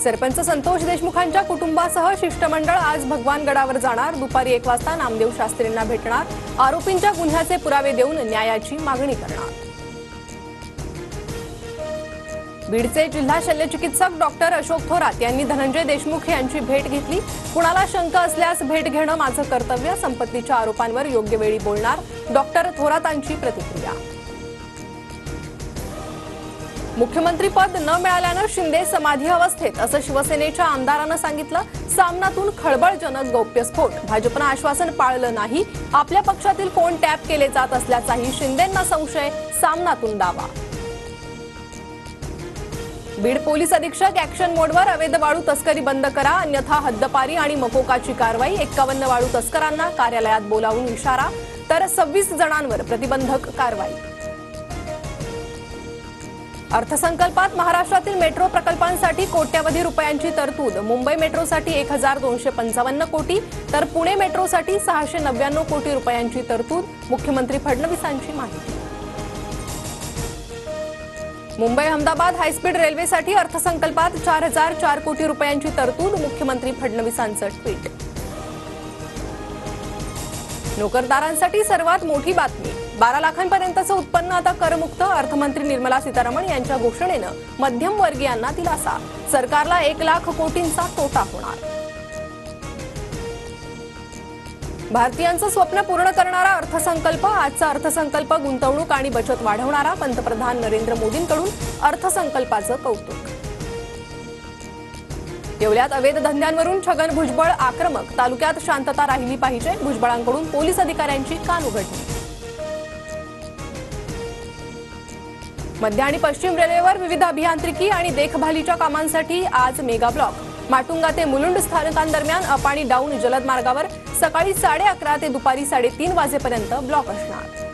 सरपंच संतोष देशमुखांच्या कुटुंबासह शिष्टमंडळ आज भगवानगडावर जाणार। दुपारी 1 वाजता नामदेव शास्त्रींना भेटणार। आरोपींच्या गुन्ह्याचे पुरावे देऊन न्यायाची मागणी करणार। बीडचे जिल्हा शल्यचिकित्सक डॉक्टर अशोक थोरात यांनी धनंजय देशमुख यांची भेट घेतली। कुणाला शंका असल्यास भेट घेणं माझं कर्तव्य, संपत्तीच्या आरोपांवर योग्य वेळी बोलणार, डॉक्टर थोरातांची प्रतिक्रिया। मुख्यमंत्रीपद न मिळाल्यानं शिंदे समाधी अवस्थेत असं शिवसेनेच्या आमदारांना सांगितलं। सामनातून खळबळजनक गौप्यस्फोट, भाजपनं आश्वासन पाळलं नाही। आपल्या पक्षातील कोण टॅप केले जात असल्याचाही शिंदेंना संशय, सामनातून दावा। बीड पोलीस अधीक्षक ॲक्शन मोडवर अवैध वाळू तस्करी बंद करा, अन्यथा हद्दपारी आणि मकोकाची कारवाई। 51 वाळू तस्करांना कार्यालयात बोलावून इशारा, तर 26 जणांवर प्रतिबंधक कारवाई। अर्थसंकल्पात महाराष्ट्रातील मेट्रो प्रकल्पांसाठी कोट्यवधी रुपयांची तरतूद। मुंबई मेट्रोसाठी 1255 कोटी, तर पुणे मेट्रोसाठी 699 कोटी रुपयांची तरतूद। मुख्यमंत्री फडणवीसांची माहिती। मुंबई अहमदाबाद हायस्पीड रेल्वेसाठी अर्थसंकल्पात 4004 कोटी रुपयांची तरतूद। मुख्यमंत्री फडणवीसांचं ट्विट। नोकरदारांसाठी सर्वात मोठी बातमी, 12 लाखांपर्यंतचं उत्पन्न आता करमुक्त। अर्थमंत्री निर्मला सीतारामन यांच्या घोषणेनं मध्यमवर्गीयांना दिलासा, सरकारला 1 लाख कोटींचा तोटा होणार। भारतीयांचं स्वप्न पूर्ण करणारा अर्थसंकल्प। आजचा अर्थसंकल्प गुंतवणूक आणि बचत वाढवणारा, पंतप्रधान नरेंद्र मोदींकडून अर्थसंकल्पाचं कौतुक। येवल्यात अवैध धंद्यांवरून छगन भुजबळ आक्रमक, तालुक्यात शांतता राहिली पाहिजे, भुजबळांकडून पोलीस अधिकाऱ्यांची कानउघडणी। मध्य आणि पश्चिम रेल्वेवर विविध अभियांत्रिकी आणि देखभालीच्या कामांसाठी आज मेगा ब्लॉक। माटुंगा ते मुलुंड स्थानकांदरम्यान अप आणि डाऊन जलद मार्गावर सकाळी 11:30 ते दुपारी 3:30 वाजेपर्यंत ब्लॉक असणार।